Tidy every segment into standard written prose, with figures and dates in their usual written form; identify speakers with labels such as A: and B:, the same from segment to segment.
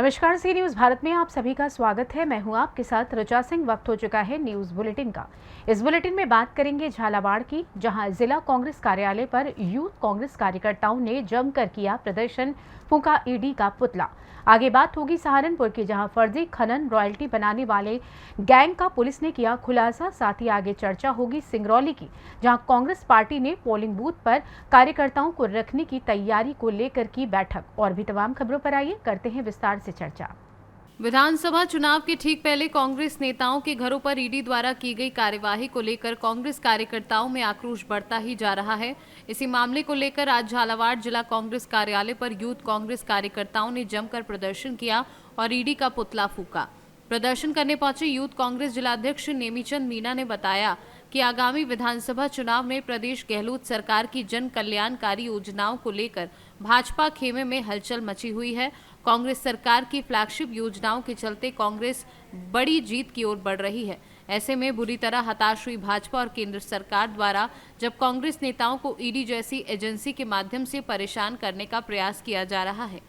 A: नमस्कार, सी न्यूज़ भारत में आप सभी का स्वागत है। मैं हूं आपके साथ रचा सिंह। वक्त हो चुका है न्यूज़ बुलेटिन का। इस बुलेटिन में बात करेंगे झालावाड़ की, जहां जिला कांग्रेस कार्यालय पर यूथ कांग्रेस कार्यकर्ताओं ने जमकर किया प्रदर्शन, फूंका ईडी का पुतला। आगे बात होगी सहारनपुर की, जहां फर्जी खनन रॉयल्टी बनाने वाले गैंग का पुलिस ने किया खुलासा। साथ ही आगे चर्चा होगी सिंगरौली की, जहां कांग्रेस पार्टी ने पोलिंग बूथ पर कार्यकर्ताओं को रखने की तैयारी को लेकर की बैठक। और भी तमाम खबरों पर आइए करते हैं विस्तार से चर्चा।
B: विधानसभा चुनाव के ठीक पहले कांग्रेस नेताओं के घरों पर ईडी द्वारा की गई कार्यवाही को लेकर कांग्रेस कार्यकर्ताओं में आक्रोश बढ़ता ही जा रहा है। इसी मामले को लेकर आज झालावाड़ जिला कांग्रेस कार्यालय पर यूथ कांग्रेस कार्यकर्ताओं ने जमकर प्रदर्शन किया और ईडी का पुतला फूंका। प्रदर्शन करने पहुंचे यूथ कांग्रेस जिलाध्यक्ष नेमीचंद मीणा ने बताया कि आगामी विधानसभा चुनाव में प्रदेश गहलोत सरकार की जन कल्याणकारी योजनाओं को लेकर भाजपा खेमे में हलचल मची हुई है। कांग्रेस सरकार की फ्लैगशिप योजनाओं के चलते कांग्रेस बड़ी जीत की ओर बढ़ रही है। ऐसे में बुरी तरह हताश हुई भाजपा और केंद्र सरकार द्वारा जब कांग्रेस नेताओं को ईडी जैसी एजेंसी के माध्यम से परेशान करने का प्रयास किया जा रहा है।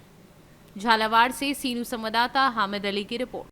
B: झालावाड़ से सी न्यूज़ संवाददाता हामिद अली की रिपोर्ट।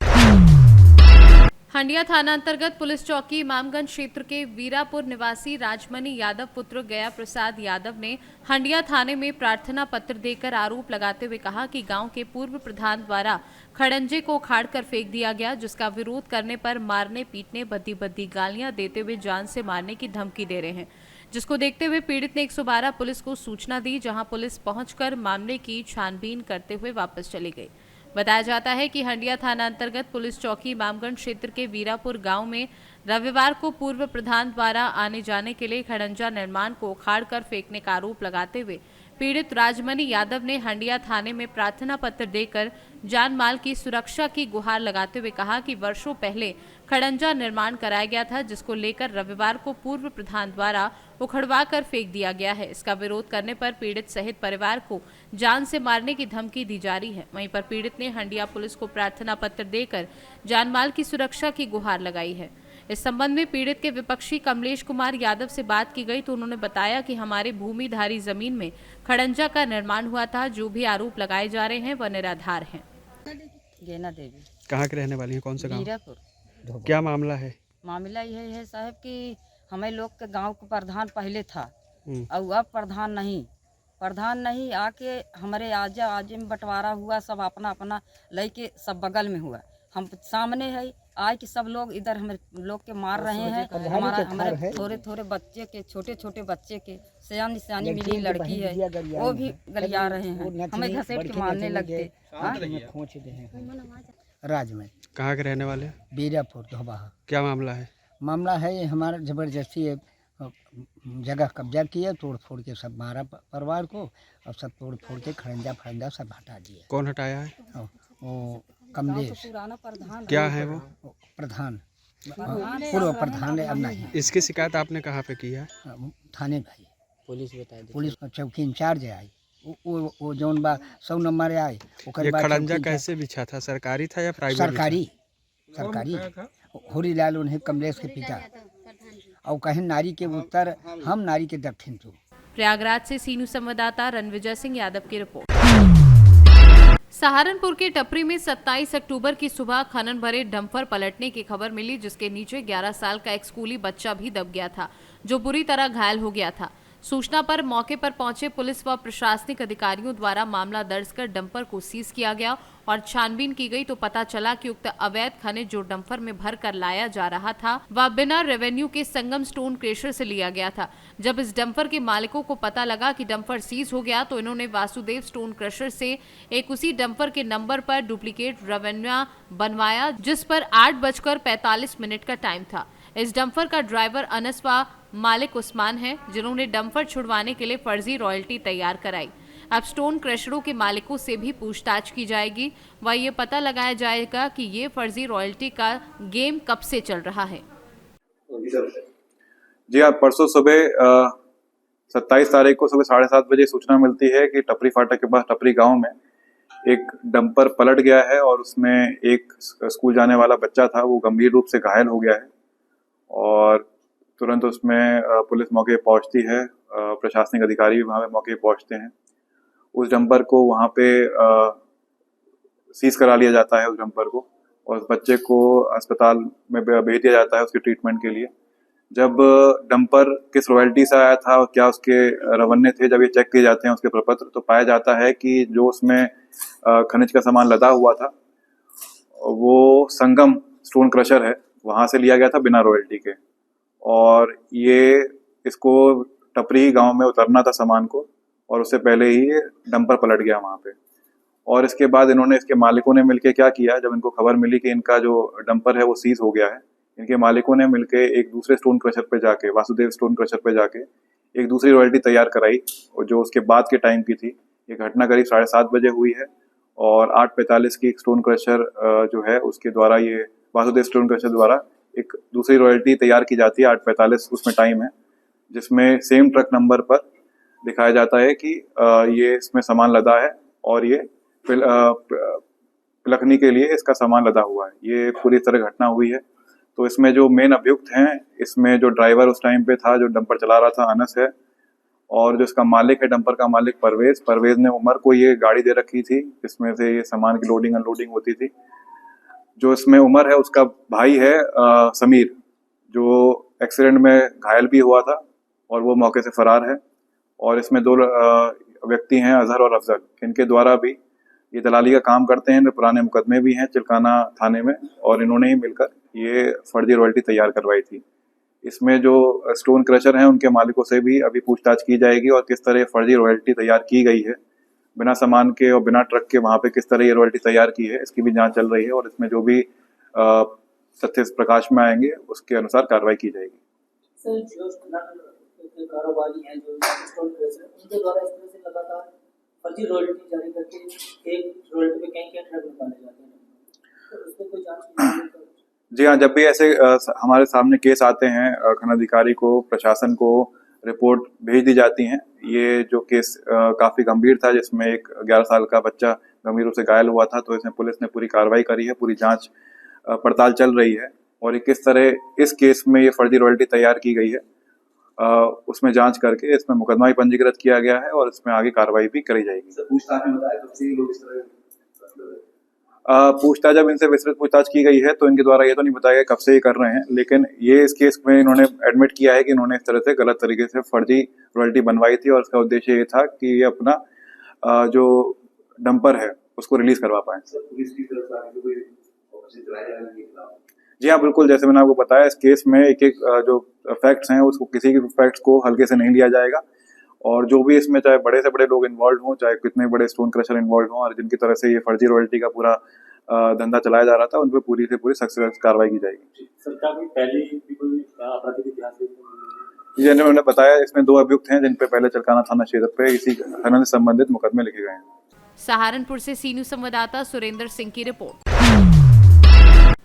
B: हंडिया थाना अंतर्गत पुलिस चौकी इमामगंज क्षेत्र के वीरापुर निवासी राजमणि यादव पुत्र गया प्रसाद यादव ने हंडिया थाने में प्रार्थना पत्र देकर आरोप लगाते हुए कहा कि गांव के पूर्व प्रधान द्वारा खड़ंजे को उखाड़कर फेंक दिया गया, जिसका विरोध करने पर मारने पीटने बद्दी गालियां देते हुए जान से मारने की धमकी दे रहे हैं। जिसको देखते हुए पीड़ित ने 112 पुलिस को सूचना दी, जहां पुलिस पहुंचकर मामले की छानबीन करते हुए वापस चली गई। बताया जाता है कि हंडिया थाना अंतर्गत पुलिस चौकी इमामगंज क्षेत्र के वीरापुर गांव में रविवार को पूर्व प्रधान द्वारा आने जाने के लिए खड़ंजा निर्माण को उखाड़कर फेंकने का आरोप लगाते हुए पीड़ित राजमणि यादव ने हंडिया थाने में प्रार्थना पत्र देकर जान माल की सुरक्षा की गुहार लगाते हुए कहा कि वर्षों पहले खड़ंजा निर्माण कराया गया था, जिसको लेकर रविवार को पूर्व प्रधान द्वारा उखड़वा कर फेंक दिया गया है। इसका विरोध करने पर पीड़ित सहित परिवार को जान से मारने की धमकी दी जा रही है। वहीं पर पीड़ित ने हंडिया पुलिस को प्रार्थना पत्र देकर जान माल की सुरक्षा की गुहार लगाई है। इस संबंध में पीड़ित के विपक्षी कमलेश कुमार यादव से बात की गई तो उन्होंने बताया कि हमारे भूमिधारी जमीन में खड़ंजा का निर्माण हुआ था। जो भी आरोप लगाए जा रहे हैं वह निराधार हैं।
C: गेना देवी
D: कहाँ के रहने वाली हैं? कौन सा गांव?
C: वीरापुर।
D: क्या मामला है?
C: मामला यह है साहब कि हमें लोग के गांव का प्रधान पहले था और अब प्रधान नहीं आके हमारे आजे में बंटवारा हुआ, सब अपना अपना लेके सब बगल में हुआ। हम सामने है आए कि सब लोग इधर हमारे लोग के मार रहे हैं। हमारे थोड़े बच्चे के छोटे बच्चे के सियानी मिली लड़की है वो भी गलिया रहे हैं, हमें घसीट के मारने लगते।
E: राज में
D: कहाँ के रहने वाले?
E: वीरापुर धोबा।
D: क्या मामला है?
E: मामला है हमारा जबरदस्ती जगह कब्जा किया, तोड़ फोड़ के सब मारा परिवार को और सब तोड़ फोड़ के खड़ंजा सब हटा दिया।
D: कौन हटाया है?
E: वो कमलेश।
D: क्या है वो?
E: प्रधान, पूर्व प्रधान है, अब नहीं।
D: इसकी शिकायत आपने कहाँ पे की है?
E: थाने भाई पुलिस चौकी इंचार्ज आई, वो जौन बा 100 नंबर आए।
D: ये खड़ंजा कैसे बिछा था? सरकारी था या प्राइवेट?
E: सरकारी होरीलाल उन्हें कमलेश के पिता और कहें नारी के उत्तर, हम नारी के दक्षिण। तो
B: प्रयागराज से सीनू संवाददाता रणविजय सिंह यादव की रिपोर्ट। सहारनपुर के टपरी में 27 अक्टूबर की सुबह खनन भरे डंपर पलटने की खबर मिली, जिसके नीचे 11 साल का एक स्कूली बच्चा भी दब गया था, जो बुरी तरह घायल हो गया था। सूचना पर मौके पर पहुंचे पुलिस व प्रशासनिक अधिकारियों द्वारा मामला दर्ज कर डंपर को सीज किया गया और छानबीन की गई तो पता चला कि उक्त अवैध खनिज जो डंपर में भर कर लाया जा रहा था वह बिना रेवेन्यू के संगम स्टोन क्रेशर से लिया गया था। जब इस डंपर के मालिकों को पता लगा कि डंपर सीज हो गया तो इन्होंने वासुदेव स्टोन क्रेशर से एक उसी डंपर के नंबर पर डुप्लीकेट रेवेन्यू बनवाया, जिस पर 8:45 का टाइम था। इस डंपर का ड्राइवर अनस व मालिक उस्मान है, जिन्होंने डंपर छुड़वाने के लिए फर्जी रॉयल्टी तैयार कराई। अब स्टोन क्रशरों के मालिकों से भी पूछताछ की जाएगी व ये पता लगाया जाएगा कि ये फर्जी रॉयल्टी का गेम कब से चल रहा है।
F: जी हाँ, परसों सुबह 27 तारीख को सुबह 7:30 बजे सूचना मिलती है कि टपरी फाटक के पास टपरी गांव में एक डंपर पलट गया है और उसमें एक स्कूल जाने वाला बच्चा था, वो गंभीर रूप से घायल हो गया है। और तुरंत उसमें पुलिस मौके पे पहुंचती है, प्रशासनिक अधिकारी भी वहाँ पे मौके पे पहुंचते हैं। उस डंपर को वहाँ पे सीज करा लिया जाता है उस डंपर को और उस बच्चे को अस्पताल में भेज दिया जाता है उसके ट्रीटमेंट के लिए। जब डंपर किस रॉयल्टी से आया था और क्या उसके रवन्ने थे, जब ये चेक किए जाते हैं उसके प्रपत्र, तो पाया जाता है कि जो उसमें खनिज का सामान लदा हुआ था वो संगम स्टोन क्रशर है, वहां से लिया गया था बिना रॉयल्टी के। और ये इसको टपरी गांव में उतरना था सामान को और उससे पहले ही ये डंपर पलट गया वहां पे। और इसके बाद इन्होंने, इसके मालिकों ने मिलके क्या किया, जब इनको खबर मिली कि इनका जो डंपर है वो सीज हो गया है, इनके मालिकों ने मिलके एक दूसरे स्टोन क्रशर पे जाके, वासुदेव स्टोन क्रशर पे जाके एक दूसरी रॉयल्टी तैयार कराई और जो उसके बाद के टाइम की थी। ये घटना करीब 7:30 बजे हुई है और 8:45 की स्टोन क्रशर जो है उसके द्वारा, ये वासुदेव स्टोन क्रशर द्वारा एक दूसरी रॉयल्टी तैयार की जाती है। 8:45 उसमें टाइम है, जिसमें सेम ट्रक नंबर पर दिखाया जाता है कि ये इसमें सामान लदा है और ये पिलखनी के लिए इसका सामान लदा हुआ है। ये पूरी तरह घटना हुई है। तो इसमें जो मेन अभियुक्त हैं, इसमें जो ड्राइवर उस टाइम पे था, जो डंपर चला रहा था, अनस है, और जो इसका मालिक है, डंपर का मालिक परवेज ने उमर को ये गाड़ी दे रखी थी जिसमें से ये सामान की लोडिंग अनलोडिंग होती थी। जो इसमें उमर है उसका भाई है समीर, जो एक्सीडेंट में घायल भी हुआ था और वो मौके से फरार है। और इसमें 2 व्यक्ति हैं, अजहर और अफजल, इनके द्वारा भी ये दलाली का काम करते हैं। पुराने मुकदमे भी हैं चिलकाना थाने में और इन्होंने ही मिलकर ये फर्जी रॉयल्टी तैयार करवाई थी। इसमें जो स्टोन क्रशर हैं उनके मालिकों से भी अभी पूछताछ की जाएगी और किस तरह फर्जी रॉयल्टी तैयार की गई है बिना सामान के और बिना ट्रक के, वहाँ पे किस तरह ये रॉयल्टी तैयार की है, इसकी भी जांच चल रही है। और इसमें जो भी तथ्य प्रकाश में आएंगे उसके अनुसार कार्रवाई की जाएगी।
G: सर, जो कारोबारी हैं, जो स्टोन क्रशर, उनके द्वारा इस तरह से लगातार फर्जी रॉयल्टी जारी करके एक रॉयल्टी पे कहीं ट्रक निकाले जाते हैं, तो उस पर कोई जांच?
F: जी हाँ, जब भी ऐसे हमारे सामने केस आते हैं, खनन अधिकारी को, प्रशासन को रिपोर्ट भेज दी जाती हैं। ये जो केस काफी गंभीर था, जिसमें एक 11 साल का बच्चा गंभीर रूप से घायल हुआ था, तो इसमें पुलिस ने पूरी कार्रवाई करी है, पूरी जांच पड़ताल चल रही है। और ये किस तरह इस केस में ये फर्जी रॉयल्टी तैयार की गई है उसमें जांच करके इसमें मुकदमा भी पंजीकृत किया गया है और इसमें आगे कार्रवाई भी करी जाएगी। पूछताछ जब इनसे विस्तृत पूछताछ की गई है तो इनके द्वारा ये तो नहीं बताया गया कब से ये कर रहे हैं, लेकिन ये इस केस में इन्होंने एडमिट किया है कि इन्होंने इस तरह से गलत तरीके से फर्जी रॉयल्टी बनवाई थी और उसका उद्देश्य ये था कि ये अपना जो डंपर है उसको रिलीज करवा पाए। जी हाँ, बिल्कुल, जैसे मैंने आपको बताया, इस केस में एक एक जो फैक्ट्स हैं उसको, किसी के फैक्ट्स को हल्के से नहीं लिया जाएगा और जो भी इसमें चाहे बड़े से बड़े लोग इन्वॉल्व हों, चाहे कितने बड़े स्टोन क्रशर इन्वॉल्व हों, और जिनकी तरह से ये फर्जी रॉयल्टी का पूरा धंधा चलाया जा रहा था, उन पर पूरी से पूरी सख्त कार्रवाई की जाएगी।
G: सरकार में पहले भी कोई आपराधिक इतिहास
F: जैसे मैंने बताया, इसमें 2 अभियुक्त हैं जिन पे पहले चिलकाना थाना क्षेत्र पे इसी खनन से संबंधित मुकदमे लिखे गए हैं।
B: सहारनपुर से सीनू संवाददाता सुरेंद्र सिंह की रिपोर्ट।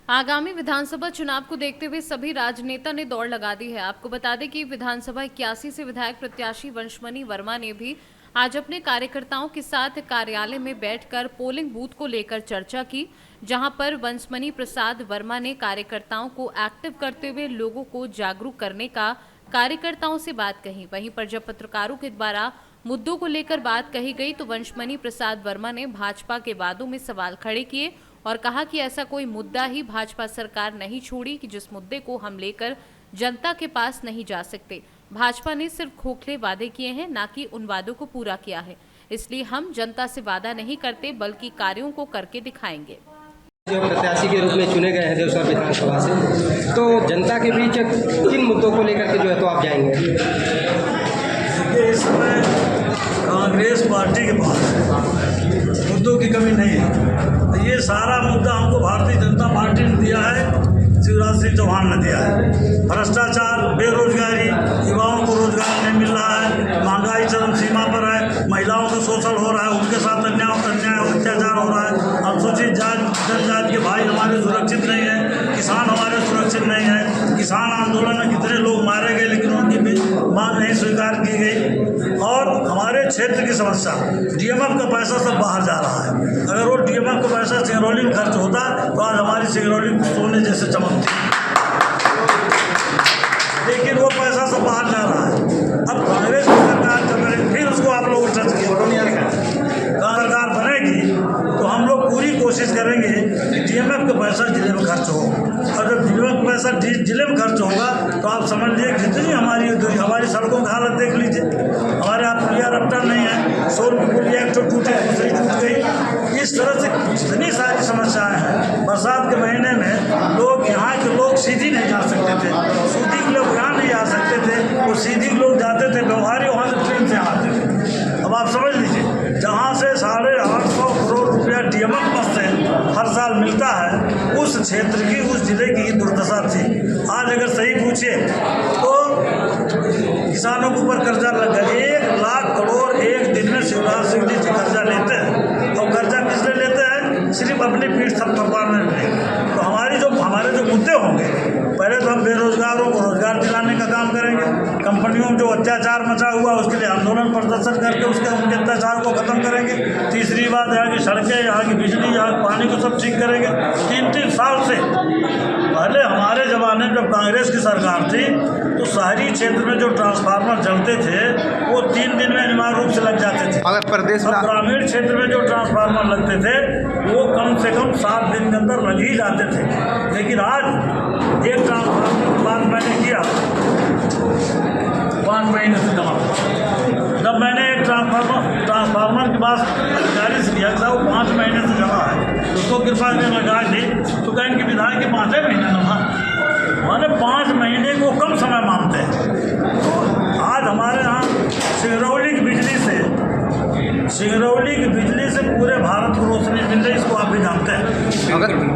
B: आगामी विधानसभा चुनाव को देखते हुए सभी राजनेता ने दौड़ लगा दी है। आपको बता दें कि विधानसभा 81 से विधायक प्रत्याशी वंशमणि वर्मा ने भी आज अपने कार्यकर्ताओं के साथ कार्यालय में बैठकर पोलिंग बूथ को लेकर चर्चा की, जहां पर वंशमणि प्रसाद वर्मा ने कार्यकर्ताओं को एक्टिव करते हुए लोगों को जागरूक करने का कार्यकर्ताओं से बात कही। वहीं पर जब पत्रकारों के द्वारा मुद्दों को लेकर बात कही गई तो वंशमणि प्रसाद वर्मा ने भाजपा के वादों में सवाल खड़े किए और कहा कि ऐसा कोई मुद्दा ही भाजपा सरकार नहीं छोड़ी कि जिस मुद्दे को हम लेकर जनता के पास नहीं जा सकते। भाजपा ने सिर्फ खोखले वादे किए हैं, ना कि उन वादों को पूरा किया है। इसलिए हम जनता से वादा नहीं करते बल्कि कार्यों को करके दिखाएंगे।
H: जो प्रत्याशी के रूप में चुने गए हैं देवसर विधानसभा से, तो जनता के बीच किन मुद्दों को लेकर के जो है तो आप जाएंगे?
I: इस समय कांग्रेस पार्टी के पास मुद्दों की कमी नहीं है। ये सारा मुद्दा हमको भारतीय जनता पार्टी ने दिया है, शिवराज सिंह चौहान ने दिया है। भ्रष्टाचार, बेरोजगारी, युवाओं को रोजगार नहीं मिल रहा है, महंगाई चरम सीमा पर है, महिलाओं का शोषण हो रहा है, उनके साथ अन्याय अत्याचार हो रहा है, अनुसूचित जनजाति के भाई हमारे सुरक्षित नहीं है, किसान हमारे सुरक्षित नहीं है। किसान आंदोलन में कितने लोग मारे गए लेकिन उनकी भी मांग नहीं स्वीकार की गई। और हमारे क्षेत्र की समस्या, डीएमएफ का पैसा सब बाहर जा रहा है। अगर वो डीएमएफ का पैसा सिंगरौली में खर्च होता तो आज हमारी सिंगरौली सोने जैसे चमकती, लेकिन वो पैसा सब बाहर जा रहा है। अब कांग्रेस की सरकार जब बने फिर उसको आप लोग टच किया, सरकार बनेगी तो हम लोग पूरी कोशिश हालत देख लीजिए, हमारे यहाँ पुलिया रफ्ता नहीं है, 100 रुपये पुलिया एक तो टूटे, दूसरी टूट गई। इस तरह से कितनी सारी समस्याएं हैं। बरसात के महीने में लोग, यहाँ के लोग सीधी नहीं जा सकते थे, सूदी के लोग यहाँ नहीं जा सकते थे, वो सीधी के लोग जाते थे, व्यवहारी वहाँ से ट्रेन से आते थे। अब आप समझ लीजिए, जहाँ से 850 करोड़ रुपया डीएमएफ बस से हर साल मिलता है, उस क्षेत्र की, उस जिले की दुर्दशा थी। आज अगर सही पूछिए तो किसानों के ऊपर कर्जा लग गया, 1 लाख करोड़ एक दिन में शिवराज सिंह जी कर्जा लेते हैं। और कर्जा किसने लेते हैं? सिर्फ अपनी पीठ थपथपाने में। तो हमारे जो मुद्दे होंगे, पहले तो हम बेरोजगारों को रोजगार दिलाने का काम करेंगे, कंपनियों में जो अत्याचार मचा हुआ उसके लिए आंदोलन प्रदर्शन करके उनके अत्याचार को खत्म करेंगे। तीसरी बात, यहाँ की सड़कें, यहाँ की बिजली, यहाँ पानी को सब ठीक करेंगे। 3-3 साल से, पहले हमारे ज़माने में जब कांग्रेस की सरकार थी तो शहरी क्षेत्र में जो ट्रांसफार्मर जलते थे वो 3 दिन में अनिवार्य रूप से लग जाते थे।
D: अगर प्रदेश
I: अब ग्रामीण क्षेत्र में जो ट्रांसफार्मर लगते थे वो कम से कम 7 दिन के अंदर लग ही जाते थे। लेकिन आज एक ट्रांसफार्मर की बात मैंने किया 5 महीने से जमा। जब मैंने एक ट्रांसफार्मर की बात अधिकारी से किया था, वो 5 महीने से जमा है, उसको कृपा ने लगा दी तो कहें इनकी विधायक के 5 महीने जमा, माने 5 महीने को कम समय मानते हैं। तो आज हमारे यहाँ सिंगरौली की बिजली से पूरे भारत को रोशनी मिल रही, इसको आप भी जानते हैं।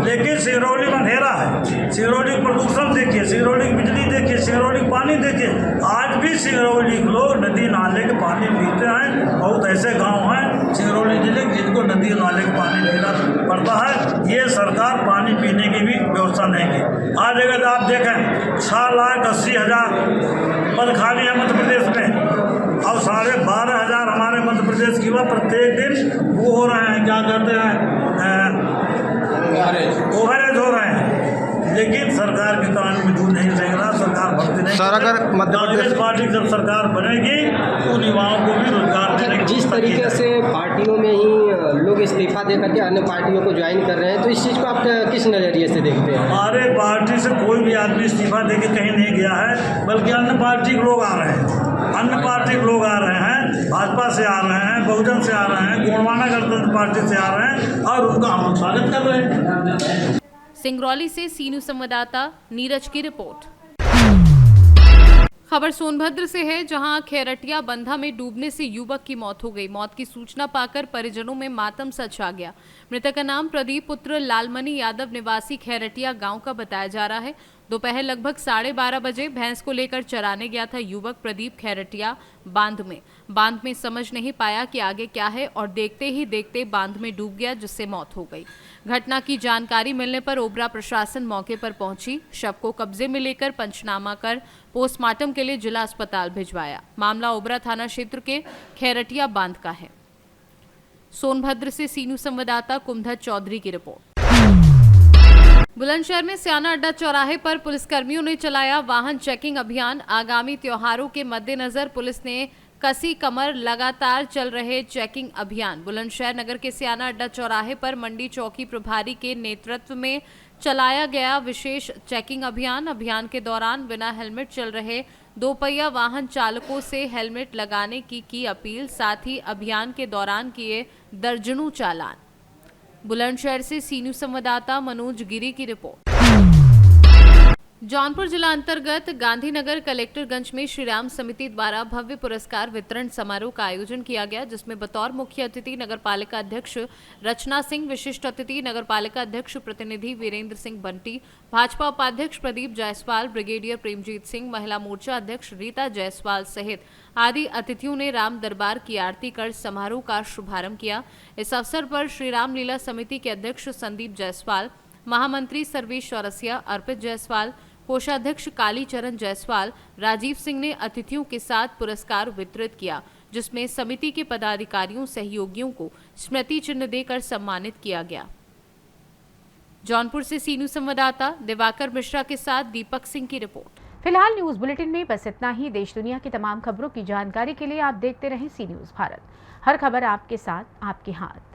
I: लेकिन सिंगरौली में अंधेरा है। सिंगरौली का प्रदूषण देखिए, सिंगरौली की बिजली देखिए, सिंगरौली का पानी देखिए। आज भी सिंगरौली के लोग नदी नाले के पानी पीते हैं। बहुत ऐसे गांव हैं सिंगरौली जिले जिनको नदी नाले का पानी पीना पड़ता है। ये सरकार पानी पीने की भी व्यवस्था नहीं की। आज अगर आप देखें 6,80,000 पद खाली है मध्य प्रदेश में, और 12,500 हमारे मध्य प्रदेश की प्रत्येक दिन वो हो रहे हैं, क्या कहते हैं, ओवरेज हो रहे हैं। लेकिन सरकार के कान में दूध नहीं देख रहा, सरकार भक्ति नहीं।
D: सर, अगर मध्य प्रदेश
I: पार्टी जब सरकार बनेगी तो युवाओं को भी रोजगार देने की
H: जिस तरीके से पार्टियों में ही लोग इस्तीफा दे करके अन्य पार्टियों को ज्वाइन कर रहे हैं, तो इस चीज़ को आप किस नज़रिए से देखते हैं?
I: हमारे पार्टी से कोई भी आदमी इस्तीफा दे के कहीं नहीं गया है, बल्कि अन्य पार्टी के लोग आ रहे हैं। अन्य पार्टी के लोग आ रहे हैं, भाजपा से आ रहे हैं, बहुजन से आ रहे हैं, गोंडवाना गणतंत्र पार्टी से आ रहे हैं और उनका हम स्वागत कर रहे हैं।
B: सिंगरौली से सीनू संवाददाता नीरज की रिपोर्ट। खबर सोनभद्र से है, जहां खैरटिया बंधा में डूबने से युवक की मौत हो गई। मौत की सूचना पाकर परिजनों में मातम सा छा गया। मृतक का नाम प्रदीप पुत्र लालमणि यादव निवासी खैरटिया गांव का बताया जा रहा है। दोपहर लगभग 12:30 बजे भैंस को लेकर चराने गया था युवक प्रदीप खैरटिया बांध में समझ नहीं पाया कि आगे क्या है और देखते ही देखते बांध में डूब गया, जिससे मौत हो गई। घटना की जानकारी मिलने पर ओबरा प्रशासन मौके पर पहुंची। शव को कब्जे में लेकर पंचनामा कर पोस्टमार्टम के लिए जिला अस्पताल भिजवाया। मामला ओबरा थाना क्षेत्र के खैरटिया बांध का है। सोनभद्र से सीनू संवाददाता कुमधर चौधरी की रिपोर्ट। बुलंदशहर में स्याना अड्डा चौराहे पर पुलिसकर्मियों ने चलाया वाहन चेकिंग अभियान। आगामी त्योहारों के मद्देनजर पुलिस ने कसी कमर लगातार चल रहे चेकिंग अभियान। बुलंदशहर नगर के स्याना अड्डा चौराहे पर मंडी चौकी प्रभारी के नेतृत्व में चलाया गया विशेष चेकिंग अभियान के दौरान बिना हेलमेट चल रहे 2 पहिया वाहन चालकों से हेलमेट लगाने की अपील, साथ ही अभियान के दौरान किए दर्जनों चालान। बुलंदशहर से सीनू संवाददाता मनोज गिरी की रिपोर्ट। जौनपुर जिला अंतर्गत गांधीनगर कलेक्टरगंज में श्री राम समिति द्वारा भव्य पुरस्कार वितरण समारोह का आयोजन किया गया, जिसमें बतौर मुख्य अतिथि नगरपालिका अध्यक्ष रचना सिंह, विशिष्ट अतिथि नगरपालिका अध्यक्ष प्रतिनिधि वीरेंद्र सिंह बंटी, भाजपा उपाध्यक्ष प्रदीप जायसवाल, ब्रिगेडियर प्रेमजीत सिंह, महिला मोर्चा अध्यक्ष रीता जायसवाल सहित आदि अतिथियों ने राम दरबार की आरती कर समारोह का शुभारंभ किया। इस अवसर पर श्री राम लीला समिति के अध्यक्ष संदीप जायसवाल, महामंत्री सर्वेश चौरसिया, अर्पित जायसवाल, कोषाध्यक्ष कालीचरण जायसवाल, राजीव सिंह ने अतिथियों के साथ पुरस्कार वितरित किया, जिसमें समिति के पदाधिकारियों सहयोगियों को स्मृति चिन्ह देकर सम्मानित किया गया। जौनपुर से सीनू संवाददाता दिवाकर मिश्रा के साथ दीपक सिंह की रिपोर्ट।
A: फिलहाल न्यूज बुलेटिन में बस इतना ही। देश दुनिया की तमाम खबरों की जानकारी के लिए आप देखते रहें सी न्यूज भारत। हर खबर आपके साथ, आपके हाथ।